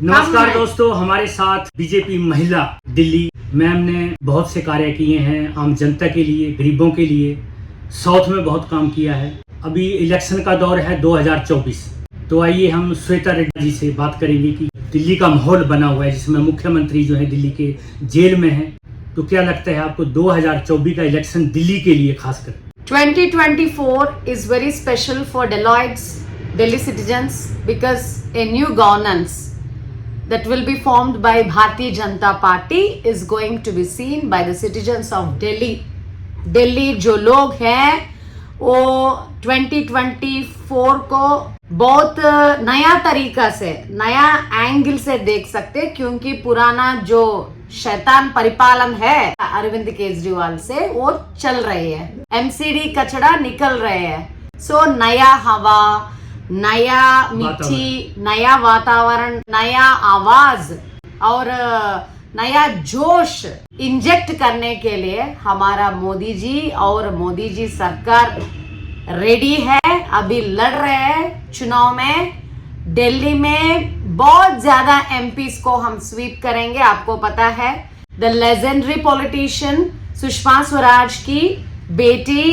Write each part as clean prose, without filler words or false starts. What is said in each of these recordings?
नमस्कार दोस्तों, हमारे साथ बीजेपी महिला दिल्ली मैम ने बहुत से कार्य किए हैं आम जनता के लिए, गरीबों के लिए। साउथ में बहुत काम किया है। अभी इलेक्शन का दौर है 2024, तो आइए हम श्वेता रेड्डी जी से बात करेंगे कि दिल्ली का माहौल बना हुआ है जिसमें मुख्यमंत्री जो है दिल्ली के जेल में है। तो क्या लगता है आपको 2024 का इलेक्शन दिल्ली के लिए खासकर? 2024 is very special for Deloitte's Delhi citizens because a new governance that will be formed by Bharatiya Janata Party is going to be seen by the citizens of Delhi. Delhi जो लोग हैं वो 2024 को बहुत नया तरीका से, नया एंगल से देख सकते, क्योंकि पुराना जो शैतान परिपालन है अरविंद केजरीवाल से वो चल रही है। एमसीडी कचड़ा निकल रहे हैं। सो नया हवा, नया मिट्टी, नया वातावरण, नया आवाज और नया जोश इंजेक्ट करने के लिए हमारा मोदी जी और मोदी जी सरकार रेडी है। अभी लड़ रहे हैं चुनाव में। दिल्ली में बहुत ज्यादा एमपीज को हम स्वीप करेंगे। आपको पता है the legendary politician Sushma Swaraj की बेटी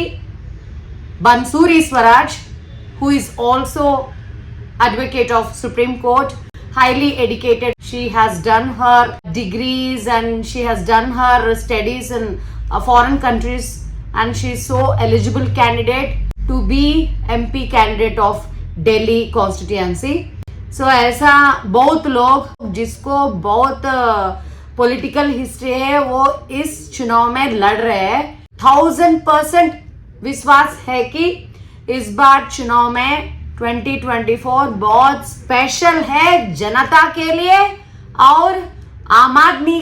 बंसूरी Swaraj, who is also advocate of Supreme Court, highly educated. She has done her degrees and she has done her studies in foreign countries, and she is so eligible candidate to be MP candidate of Delhi constituency. So ऐसा बहुत लोग जिसको बहुत political history है वो इस चुनाव में लड़ रहे हैं। 1000% विश्वास है कि इस बार चुनाव में 2024 बहुत स्पेशल है जनता के लिए और आम आदमी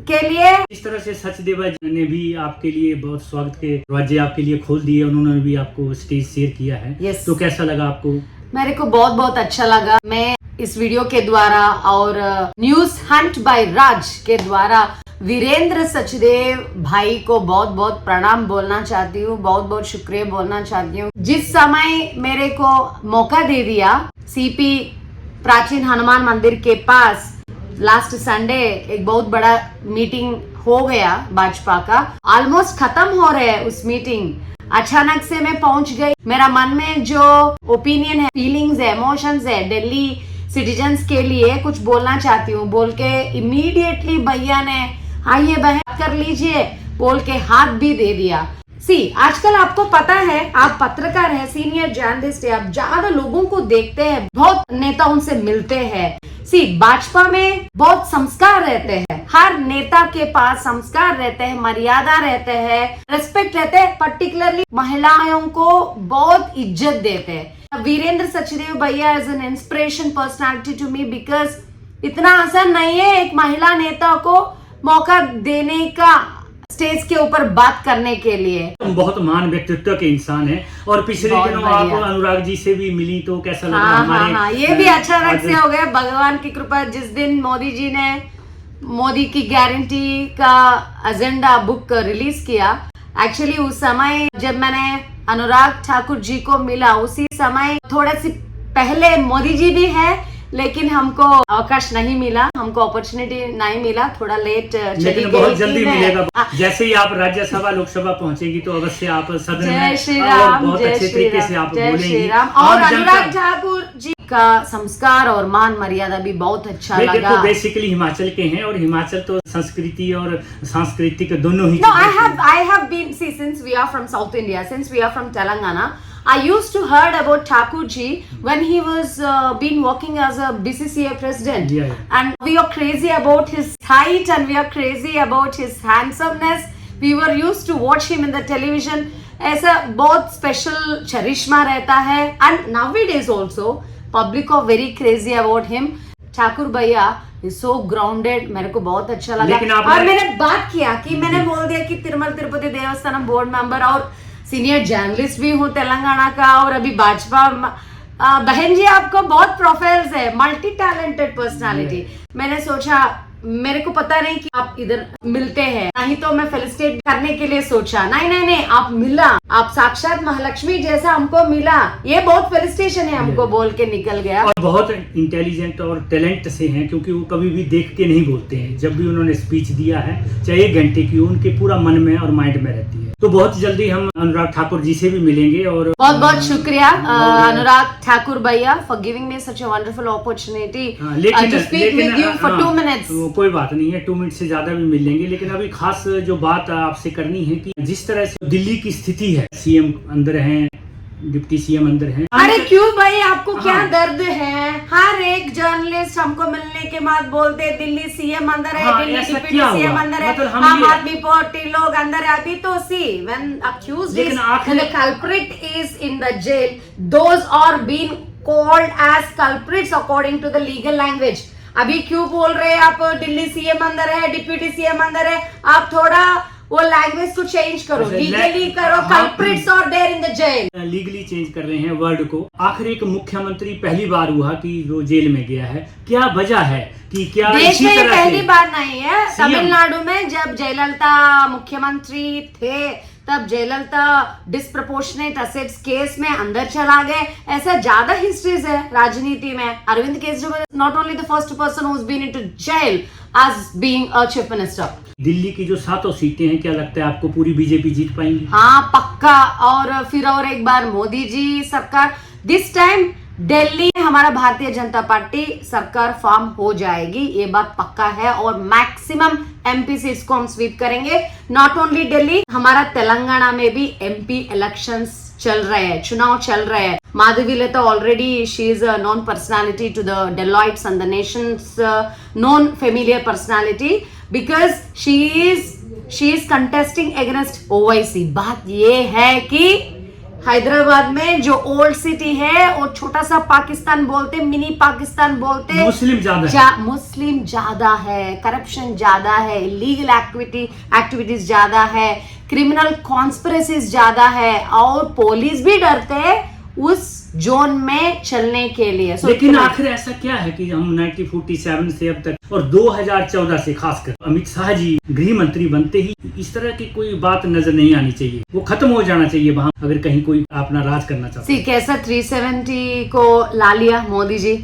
के लिए। इस तरह से सचदेवा जी ने भी आपके लिए बहुत स्वागत के दरवाजे आपके लिए खोल दिए, उन्होंने भी आपको स्टेज शेयर किया है। Yes. तो कैसा लगा आपको? मेरे को बहुत बहुत अच्छा लगा। मैं इस वीडियो के द्वारा और न्यूज हंट बाय राज के द्वारा वीरेंद्र सचदेव भाई को बहुत बहुत प्रणाम बोलना चाहती हूँ, बहुत बहुत शुक्रिया बोलना चाहती हूँ। जिस समय मेरे को मौका दे दिया सीपी प्राचीन हनुमान मंदिर के पास, लास्ट संडे एक बहुत बड़ा मीटिंग हो गया भाजपा का, ऑलमोस्ट खत्म हो रहे है उस मीटिंग। अचानक से मैं पहुंच गई। मेरा मन में जो ओपिनियन है, फीलिंग्स है, इमोशंस है, दिल्ली सिटीजन्स के लिए कुछ बोलना चाहती हूँ बोल के इमीडिएटली भैया ने आइए बहन कर लीजिए बोल के हाथ भी दे दिया। आजकल आपको पता है, आप पत्रकार है, सीनियर जर्नलिस्ट है, आप ज्यादा लोगों को देखते हैं, बहुत नेता उनसे मिलते हैं। भाजपा में बहुत संस्कार रहते हैं। हर नेता के पास संस्कार रहते हैं, मर्यादा रहते हैं, रेस्पेक्ट रहते हैं। पर्टिकुलरली महिलाओं को बहुत इज्जत देते हैं। वीरेंद्र सचदेव भैया is an inspiration personality to me because इतना आसान नहीं है एक महिला नेता को मौका देने का स्टेज के ऊपर बात करने के लिए। बहुत महान व्यक्तित्व के इंसान है। और पिछले दिनों आप अनुराग जी से भी मिली, तो कैसा लगा? हाँ, ये भी अचानक से हो गया, भगवान की कृपा। जिस दिन मोदी जी ने मोदी की गारंटी का एजेंडा बुक रिलीज किया, एक्चुअली उस समय जब मैंने अनुराग ठाकुर जी को मिला, उसी समय थोड़ा सी पहले मोदी जी भी है, लेकिन हमको अवकाश नहीं मिला, हमको अपॉर्चुनिटी नहीं मिला, थोड़ा लेट चली गई। बहुत जल्दी मिलेगा। जैसे ही आप राज्यसभा लोकसभा पहुंचेगी तो अवश्य आप सदन में जय श्री राम, बहुत अच्छे तरीके से आप बोलेंगी। और अनुराग ठाकुर जी का संस्कार और मान मर्यादा भी बहुत अच्छा लगा। तो बेसिकली हिमाचल के हैं और हिमाचल तो संस्कृति और सांस्कृतिक दोनों ही। No, I have been, since we are from South India, since we are from Telangana, I used to heard about Thakur ji when he was been working as a BCCI president. Yeah. And we are crazy about his height and we are crazy about his handsomeness. We were used to watch him in the television. ऐसा बहुत special चरिश्मा रहता है। And nowadays also public are very crazy about him. Thakur भैया is so grounded, मेरे को बहुत अच्छा लगा। और मैंने बात किया कि मैंने बोल दिया कि तिरुमल तिरुपति देवस्थानम बोर्ड मेंबर और सीनियर जर्नलिस्ट भी हूँ तेलंगाना का, और अभी भाजपा। बहन जी आपको बहुत प्रोफाइल्स है, मल्टी टैलेंटेड पर्सनालिटी। मैंने सोचा मेरे को पता नहीं कि आप इधर मिलते हैं, नहीं तो मैं फेलिसिटेट करने के लिए सोचा। नहीं नहीं नहीं, आप मिला, आप साक्षात महालक्ष्मी जैसा हमको मिला, ये बहुत फेलिसिटेशन है हमको बोल के निकल गया। और बहुत इंटेलिजेंट और टैलेंट से हैं, क्योंकि वो कभी भी देख के नहीं बोलते हैं। जब भी उन्होंने स्पीच दिया है, चाहे 1 घंटे की, उनके पूरा मन में और माइंड में रहती है। तो बहुत जल्दी हम अनुराग ठाकुर जी से भी मिलेंगे। और बहुत बहुत शुक्रिया अनुराग ठाकुर भैया for giving me such a wonderful opportunity to speak with you for 2 minutes. कोई बात नहीं है, 2 मिनट से ज्यादा भी मिल लेंगे। लेकिन अभी खास जो बात आपसे करनी है कि जिस तरह से दिल्ली की स्थिति है, सीएम अंदर हैं, डिप्टी सीएम अंदर हैं। अरे क्यों भाई, आपको क्या दर्द है? हर एक जर्नलिस्ट हमको मिलने के बाद बोलते दिल्ली सीएम अंदर है, दिल्ली डिप्टी सीएम अंदर है, मतलब आम आदमी पार्टी लोग अंदर है। अभी तो see when accused is the culprit is in the jail, those are been called as culprits according to the legal language. अभी क्यों बोल रहे हैं आप दिल्ली सीएम अंदर है, डिप्टी सीएम अंदर है? आप थोड़ा वो लैंग्वेज को चेंज करो, लीगली करो, culprits are there in the jail. Legally change कर रहे हैं वर्ड को। आखिर एक मुख्यमंत्री पहली बार हुआ कि वो जेल में गया है, क्या वजह है कि क्या देश में ये पहली बार नहीं है। तमिलनाडु में जब जयललिता मुख्यमंत्री थे, तब जयललिता डिस्प्रपोर्शनेट असेट्स केस में अंदर चला गए। ऐसा ज्यादा हिस्ट्रीज है राजनीति में। Arvind Kejriwal not only the first person who has been into jail as being a chief minister. Delhi की जो 7 सीटें हैं, क्या लगता है आपको पूरी बीजेपी जीत पाएंगी? हाँ पक्का। और फिर और एक बार मोदी जी सरकार, दिस टाइम दिल्ली में हमारा भारतीय जनता पार्टी सरकार फॉर्म हो जाएगी, ये बात पक्का है। और मैक्सिमम एमपी सीट्स को हम स्वीप करेंगे। नॉट ओनली दिल्ली, हमारा तेलंगाना में भी एमपी इलेक्शंस चल रहे हैं, चुनाव चल रहे हैं। Madhavi Lata already she is a known personality to the Delhiites and the nation's non familiar personality because she is contesting against Owaisi. बात ये है कि हैदराबाद में जो ओल्ड सिटी है वो छोटा सा पाकिस्तान बोलते, मिनी पाकिस्तान बोलते, मुस्लिम ज्यादा है, करप्शन ज्यादा है, इलीगल एक्टिविटीज ज्यादा है, क्रिमिनल कॉन्स्पिरेसीज ज्यादा है और पुलिस भी डरते हैं उस जोन में चलने के लिए। लेकिन आखिर ऐसा क्या है कि हम 1947 से अब तक और 2014 से खासकर अमित शाह जी गृह मंत्री बनते ही इस तरह की कोई बात नजर नहीं आनी चाहिए। वो खत्म हो जाना चाहिए वहाँ, अगर कहीं कोई अपना राज करना चाहता है। कैसा 370 को ला लिया मोदी जी,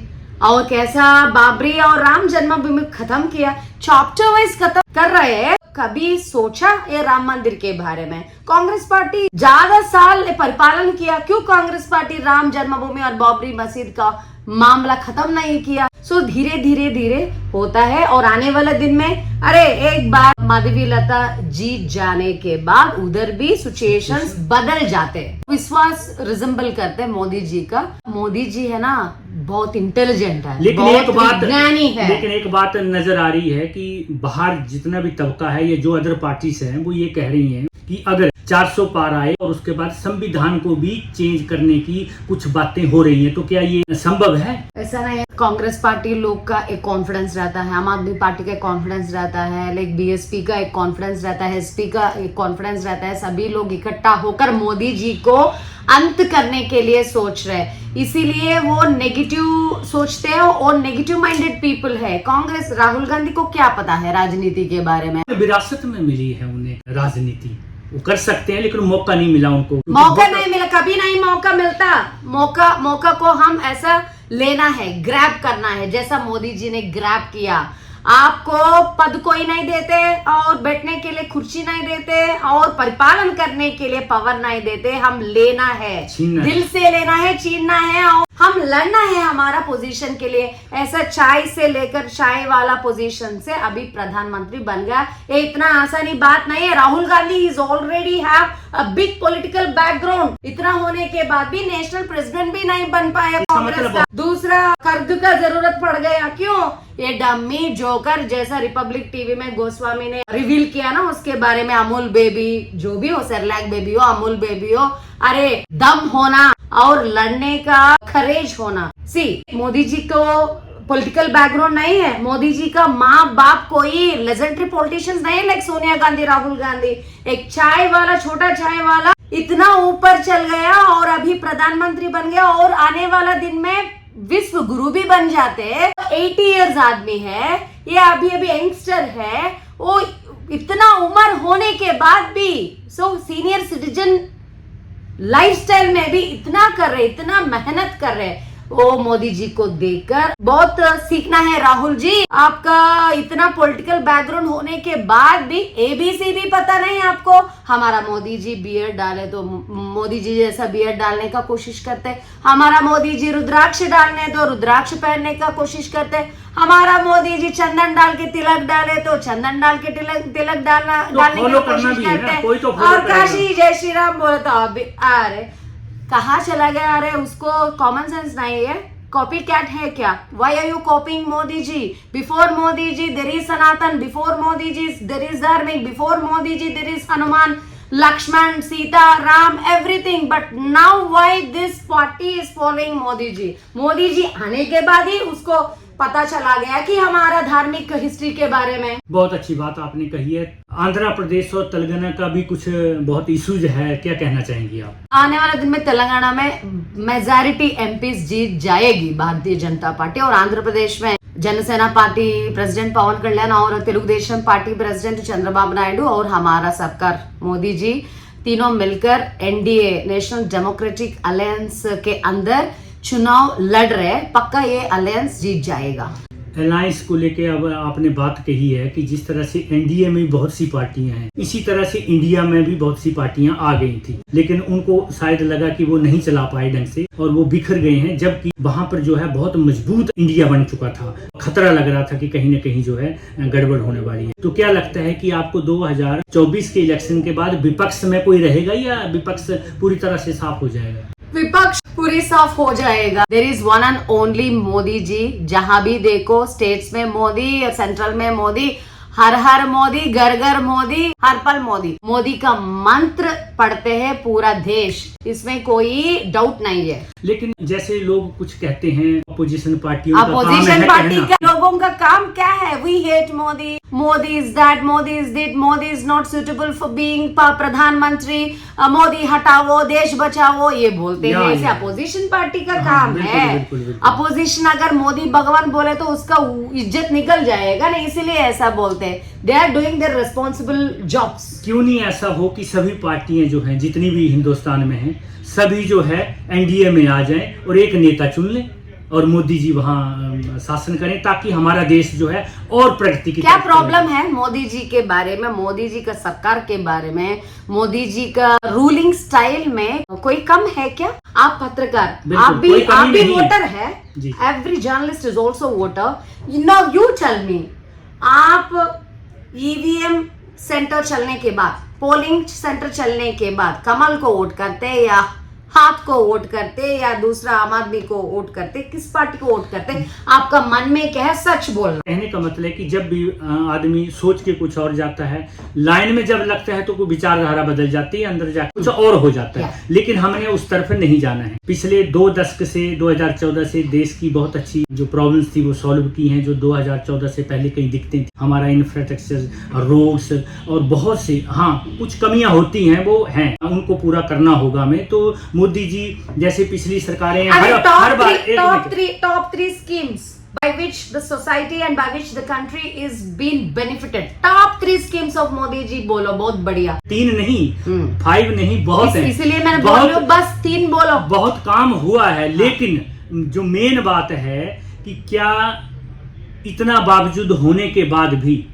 और कैसा बाबरी और राम जन्मभूमि खत्म किया, चैप्टर वाइज खत्म कर रहे हैं। कभी सोचा ये राम मंदिर के बारे में? कांग्रेस पार्टी ज्यादा साल परिपालन किया, क्यों कांग्रेस पार्टी राम जन्मभूमि और बाबरी मस्जिद का मामला खत्म नहीं किया? सो धीरे धीरे होता है। और आने वाले दिन में अरे एक बार माधवी लता जीत जाने के बाद उधर भी सिचुएशंस बदल जाते हैं। विश्वास रिजेंबल करते हैं मोदी जी का। मोदी जी है ना बहुत इंटेलिजेंट है, लेकिन बहुत ज्ञानी है। लेकिन एक बात नजर आ रही है कि बाहर जितना भी तबका है, ये जो अदर पार्टीज हैं, वो ये कह रही हैं कि अगर 400 पार आए और उसके बाद संविधान को भी चेंज करने की कुछ बातें हो रही हैं, तो क्या ये संभव है? ऐसा नहीं है। कांग्रेस पार्टी लोग का एक कॉन्फिडेंस रहता है, आम आदमी पार्टी का एक कॉन्फिडेंस रहता है, लाइक बीएसपी का एक कॉन्फिडेंस रहता है, एसपी का एक कॉन्फिडेंस रहता है। सभी लोग इकट्ठा होकर मोदी जी को अंत करने के लिए सोच रहे हैं, इसीलिए वो नेगेटिव सोचते हैं और नेगेटिव माइंडेड पीपल है। कांग्रेस, राहुल गांधी को क्या पता है राजनीति के बारे में? विरासत में मिली है उन्हें राजनीति, वो कर सकते हैं, लेकिन मौका नहीं मिला उनको। मौका नहीं मिला, कभी नहीं मौका मिलता। मौका को हम ऐसा लेना है, ग्रैब करना है, जैसा मोदी जी ने ग्रैब किया। आपको पद कोई नहीं देते और बैठने के लिए कुर्सी नहीं देते और परिपालन करने के लिए पावर नहीं देते। हम लेना है, दिल से लेना है, छीनना है और हम लड़ना है हमारा पोजीशन के लिए। ऐसा चाय से लेकर चाय वाला पोजीशन से अभी प्रधानमंत्री बन गया, ये इतना आसानी बात नहीं है। Rahul Gandhi is already have a big political background, इतना होने के बाद भी नेशनल प्रेसिडेंट भी नहीं बन पाया कांग्रेस का। दूसरा कर्ज का जरूरत पड़ गया, क्यों? ये डम्मी जोकर जैसा रिपब्लिक टीवी में गोस्वामी ने रिवील किया ना, उसके बारे में अमूल बेबी जो भी हो, सेरेलैक बेबी हो, अमूल बेबी हो, अरे दम होना और लड़ने का करेज होना। सी मोदी जी को पॉलिटिकल बैकग्राउंड नहीं है, मोदी जी का माँ बाप कोई लेजेंडरी पॉलिटिशियंस नहीं, लाइक सोनिया गांधी, राहुल गांधी। एक चाय वाला, छोटा चाय वाला इतना ऊपर चल गया और अभी प्रधानमंत्री बन गया और आने वाला दिन में विश्व गुरु भी बन जाते। 80 इयर्स आदमी है, ये अभी अभी यंगस्टर है, वो इतना उम्र होने के बाद भी सीनियर सिटीजन लाइफस्टाइल में भी इतना कर रहे, इतना मेहनत कर रहे। वो मोदी जी को देखकर बहुत सीखना है। राहुल जी, आपका इतना पॉलिटिकल बैकग्राउंड होने के बाद भी एबीसी भी पता नहीं आपको। हमारा मोदी जी बियर्ड डाले तो मोदी जी जैसा बियर्ड डालने का कोशिश करते, हमारा मोदी जी रुद्राक्ष डालने तो रुद्राक्ष पहनने का कोशिश करते, हमारा मोदी जी चंदन डाल के तिलक डाले तो चंदन डाल के तिलक डालने की कोशिश करते, और काशी जय श्री राम बोले तो अभी अरे कहाँ चला गया? अरे उसको कॉमन सेंस नहीं है, कॉपी कैट है क्या? Why are you copying Modi ji? Before Modi ji there is Sanatan, before Modi ji there is dharmik, before Modi ji there is Hanuman, Lakshman, Sita, Ram, everything, but now why this party is following Modi ji? Modi ji आने के बाद ही उसको पता चला गया कि हमारा धार्मिक हिस्ट्री के बारे में। बहुत अच्छी बात आपने कही है। आंध्र प्रदेश और तेलंगाना का भी कुछ बहुत इश्यूज है, क्या कहना चाहेंगी आप? आने वाले दिन में तेलंगाना में मेजॉरिटी एमपीज जीत जाएगी भारतीय जनता पार्टी, और आंध्र प्रदेश में जनसेना पार्टी प्रेसिडेंट पवन कल्याण और तेलुगुदेशम पार्टी प्रेसिडेंट चंद्रबाबू नायडू और हमारा सरकार मोदी जी तीनों मिलकर एनडीए नेशनल डेमोक्रेटिक अलायंस के अंदर चुनाव लड़ रहे। पक्का ये अलायंस जीत जाएगा। अलायंस को लेके अब आपने बात कही है कि जिस तरह से एनडीए में बहुत सी पार्टियां हैं, इसी तरह से इंडिया में भी बहुत सी पार्टियां आ गई थी, लेकिन उनको शायद लगा कि वो नहीं चला पाए ढंग से और वो बिखर गए हैं, जबकि वहां पर जो है बहुत मजबूत इंडिया बन चुका था। खतरा लग रहा था कि कहीं न कहीं जो है गड़बड़ होने वाली है। तो क्या लगता है कि आपको 2024 के इलेक्शन के बाद विपक्ष में कोई रहेगा या विपक्ष पूरी तरह से साफ हो जाएगा? विपक्ष पूरी साफ हो जाएगा। There is one and only Modi ji. जहां भी देखो स्टेट्स में मोदी, सेंट्रल में मोदी, हर हर मोदी, घर घर मोदी, हर पल मोदी। मोदी का मंत्र पढ़ते हैं पूरा देश, इसमें कोई डाउट नहीं है। लेकिन जैसे लोग कुछ कहते हैं अपोजिशन पार्टियों अपोजिशन पार्टी का लोगों का काम क्या है? We hate Modi, Modi is that, Modi is दिट, Modi is not suitable for being प्रधानमंत्री, मोदी हटाओ, देश बचाओ, ये बोलते हैं। ऐसे अपोजिशन पार्टी का काम है। अपोजिशन अगर मोदी भगवान बोले तो उसका इज्जत निकल जाएगा ना, इसीलिए ऐसा बोलते हैं। They are doing their responsible jobs. क्यों नहीं ऐसा हो कि सभी पार्टियां जो हैं, जितनी भी हिंदुस्तान में हैं, सभी जो है एनडीए में आ जाएं और एक नेता चुन लें और मोदी जी वहां शासन करें, ताकि हमारा देश जो है और प्रगति की। क्या प्रॉब्लम है मोदी जी के बारे में, मोदी जी का सरकार के बारे में, मोदी जी का रूलिंग स्टाइल में कोई कम है क्या? आप पत्रकार, आप भी वोटर है। Every journalist is also voter. Now you tell me, आप ईवीएम सेंटर चलने के बाद, पोलिंग सेंटर चलने के बाद कमल को वोट करते या हाथ को वोट करते या दूसरा आम आदमी को वोट करते? किस पार्टी को वोट करते? आपका मन में क्या है? सच बोलना। कहने का मतलब है कि जब भी आदमी सोच के कुछ और जाता है, लाइन में जब लगता है तो कोई विचारधारा बदल जाती है, अंदर जाकर कुछ और हो जाता है। लेकिन हमने उस तरफ नहीं जाना है। पिछले 2 दशक से 2014 से देश की बहुत अच्छी जो प्रॉब्लम्स थी वो सॉल्व की हैं, जो 2014 से पहले कहीं दिखती थी। हमारा इंफ्रास्ट्रक्चर, रोड्स और बहुत से, हाँ कुछ कमियां होती हैं, वो हैं, उनको पूरा करना होगा हमें। तो मोदी जी जैसे पिछली सरकारें हर बार top three schemes by which the society and by which the country is being benefited. Top 3 schemes of Modi ji बोलो, बहुत बढ़िया। 3 नहीं, 5 नहीं, बहुत है। इसलिए मैंने बोलो बस 3 बोलो। बहुत काम हुआ है, लेकिन जो मेन बात है कि क्या इतना बावजूद होने के बाद भी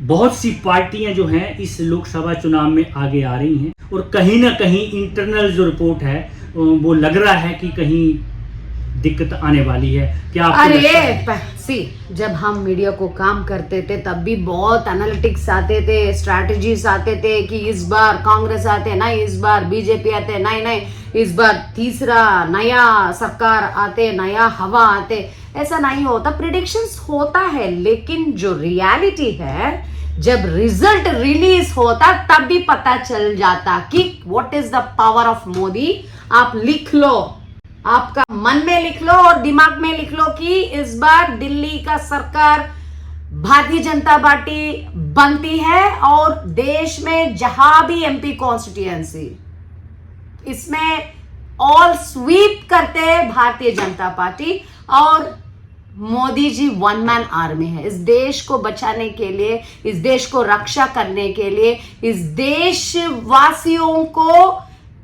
बहुत सी पार्टियां जो हैं इस लोकसभा चुनाव में आगे आ रही हैं, और कहीं ना कहीं इंटरनल जो रिपोर्ट है वो लग रहा है कि कहीं दिक्कत आने वाली है। क्या आपको जब हम मीडिया को काम करते थे तब भी बहुत एनालिटिक्स आते थे, स्ट्रैटेजीज आते थे कि इस बार कांग्रेस आते, नहीं इस बार बीजेपी आते, नहीं इस बार तीसरा नया सरकार आते, नया हवा आते। ऐसा नहीं होता, प्रिडिक्शंस होता है, लेकिन जो रियलिटी है, जब रिजल्ट रिलीज होता तब भी पता चल जाता कि what is the power of Modi. आप लिख लो, आपका मन में लिख लो और दिमाग में लिख लो कि इस बार दिल्ली का सरकार भारतीय जनता पार्टी बनती है, और देश में जहां भी एमपी कॉन्स्टिट्यूएंसी, इसमें ऑल स्वीप करते हैं भारतीय जनता पार्टी। और Modi ji one man army है। इस देश को बचाने के लिए, इस देश को रक्षा करने के लिए, इस देशवासियों को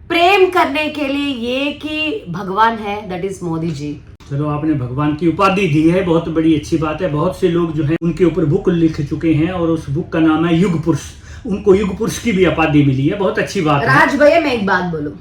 प्रेम करने के लिए ये कि भगवान है, दैट इज मोदी जी। चलो, आपने भगवान की उपाधि दी है, बहुत बड़ी अच्छी बात है। बहुत से लोग जो हैं उनके ऊपर बुक लिख चुके हैं और उस बुक का नाम है युग पुरुष। उनको युग पुरुष की भी उपाधि मिली है, बहुत अच्छी बात है। राज भैया, मैं एक बात बोलूं,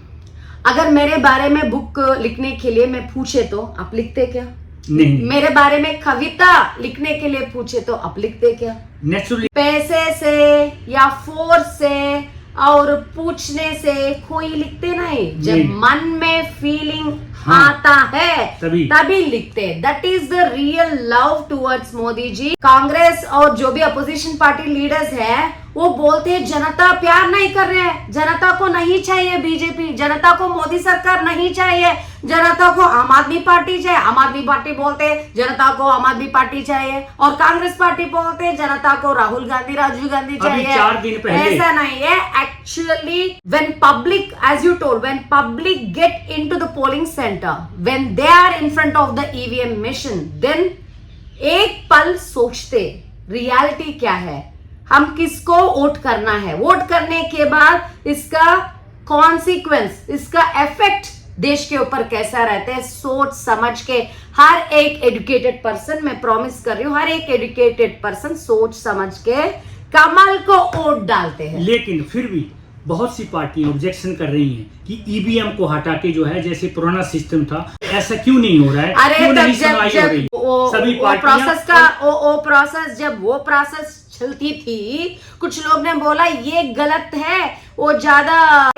अगर मेरे बारे में बुक लिखने के लिए मैं पूछे तो आप लिखते क्या? नहीं। मेरे बारे में कविता लिखने के लिए पूछे तो आप लिखते क्या? नेचुरली। पैसे से या फोर्स से और पूछने से कोई लिखते नहीं। जब मन में फीलिंग आता है तभी लिखते। That is the real love towards Modi ji. Congress और जो भी अपोजिशन पार्टी लीडर्स है वो बोलते हैं जनता प्यार नहीं कर रहे हैं, जनता को नहीं चाहिए बीजेपी, जनता को मोदी सरकार नहीं चाहिए, जनता को आम आदमी पार्टी चाहिए। आम आदमी पार्टी बोलते हैं जनता को आम आदमी पार्टी चाहिए और कांग्रेस पार्टी बोलते हैं जनता को राहुल गांधी, राजीव गांधी चाहिए। 4 दिन पहले ऐसा नहीं है। Actually when public, as you told, when public get into the polling centre, when they are in front of the EVM machine, then एक पल सोचते रियलिटी क्या है, हम किसको वोट करना है, वोट करने के बाद इसका कॉन्सिक्वेंस, इसका इफेक्ट देश के ऊपर कैसा रहता है, सोच समझ के हर एक एजुकेटेड पर्सन, मैं प्रॉमिस कर रही हूँ, हर एक एजुकेटेड पर्सन सोच समझ के कमल को वोट डालते हैं। लेकिन फिर भी बहुत सी पार्टियां ऑब्जेक्शन कर रही हैं कि ईवीएम को हटा के जो है जैसे पुराना सिस्टम था ऐसा क्यों नहीं हो रहा है, अरे क्यों नहीं जब सभी प्रोसेस का वो प्रोसेस, जब वो प्रोसेस चलती थी, कुछ लोग ने बोला ये गलत है, वो ज्यादा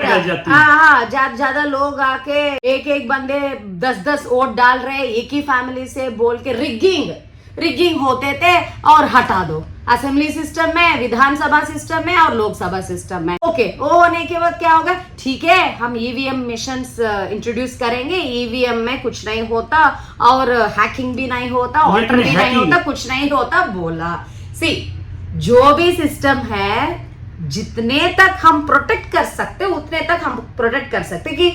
लोग आके एक बंदे 10 वोट डाल रहे एक ही फैमिली से बोल के रिगिंग होते थे और हटा दो। असेंबली सिस्टम में, विधानसभा सिस्टम में और लोकसभा सिस्टम में। ओके, वो होने के बाद क्या होगा, ठीक है हम ईवीएम मशीन्स इंट्रोड्यूस करेंगे, ईवीएम में कुछ नहीं होता और हैकिंग भी नहीं होता, ऑल्टर भी नहीं होता, कुछ नहीं होता बोला। सी, जो भी सिस्टम है जितने तक हम प्रोटेक्ट कर सकते उतने तक हम प्रोटेक्ट कर सकते। कि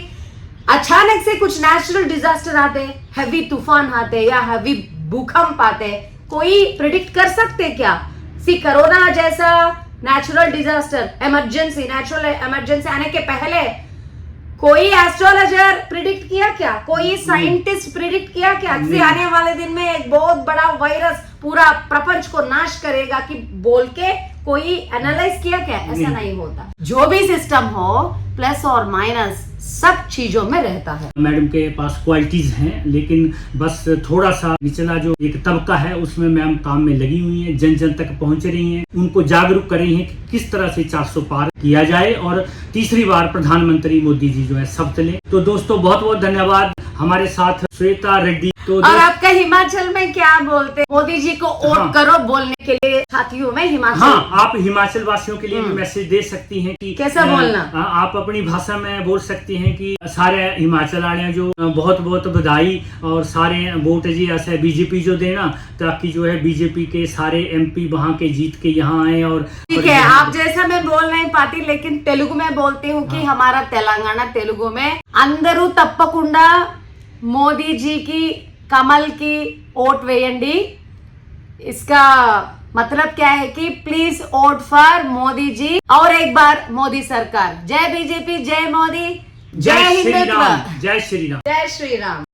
अचानक से कुछ नेचुरल डिजास्टर आते, हैवी तूफान आते या हैवी भूकंप आते, कोई प्रिडिक्ट कर सकते क्या? सी, कोरोना जैसा natural disaster, emergency, natural emergency आने के पहले कोई एस्ट्रोलॉजर प्रिडिक्ट किया क्या? कोई साइंटिस्ट प्रिडिक्ट किया क्या कि आने वाले दिन में एक बहुत बड़ा वायरस पूरा प्रपंच को नाश करेगा कि बोल के कोई एनालाइज किया क्या? ऐसा नहीं होता। जो भी सिस्टम हो प्लस और माइनस सब चीजों में रहता है। मैडम के पास क्वालिटीज हैं, लेकिन बस थोड़ा सा निचला जो एक तबका है उसमें मैम काम में लगी हुई हैं, जन जन तक पहुंच रही हैं, उनको जागरूक कर रही हैं कि किस तरह से 400 पार किया जाए और तीसरी बार प्रधानमंत्री मोदी जी जो है सब चले। तो दोस्तों बहुत बहुत धन्यवाद। हमारे साथ श्वेता रेड्डी। तो और आपका हिमाचल में क्या बोलते हैं? मोदी जी को वोट करो बोलने के लिए साथियों में हिमाचल। हाँ, आप हिमाचल वासियों के लिए भी मैसेज दे सकती हैं कि कैसा बोलना। आप अपनी भाषा में बोल सकती हैं कि सारे हिमाचल वाले जो बहुत बहुत बधाई और सारे वोट जी ऐसे बीजेपी जो देना, ताकि जो है बीजेपी के सारे एमपी वहाँ के जीत के यहाँ आए। और ठीक है, आप जैसा मैं बोल नहीं पाती लेकिन तेलुगु में बोलती हूँ कि हमारा तेलंगाना तेलुगु में अंदरू तप्पकुंडा मोदी जी की कमल की वोट वेयंडी। इसका मतलब क्या है कि please vote for Modi ji और एक बार मोदी सरकार। जय बीजेपी, जय मोदी, जय हिंदुत्व, जय श्री राम, जय श्री राम।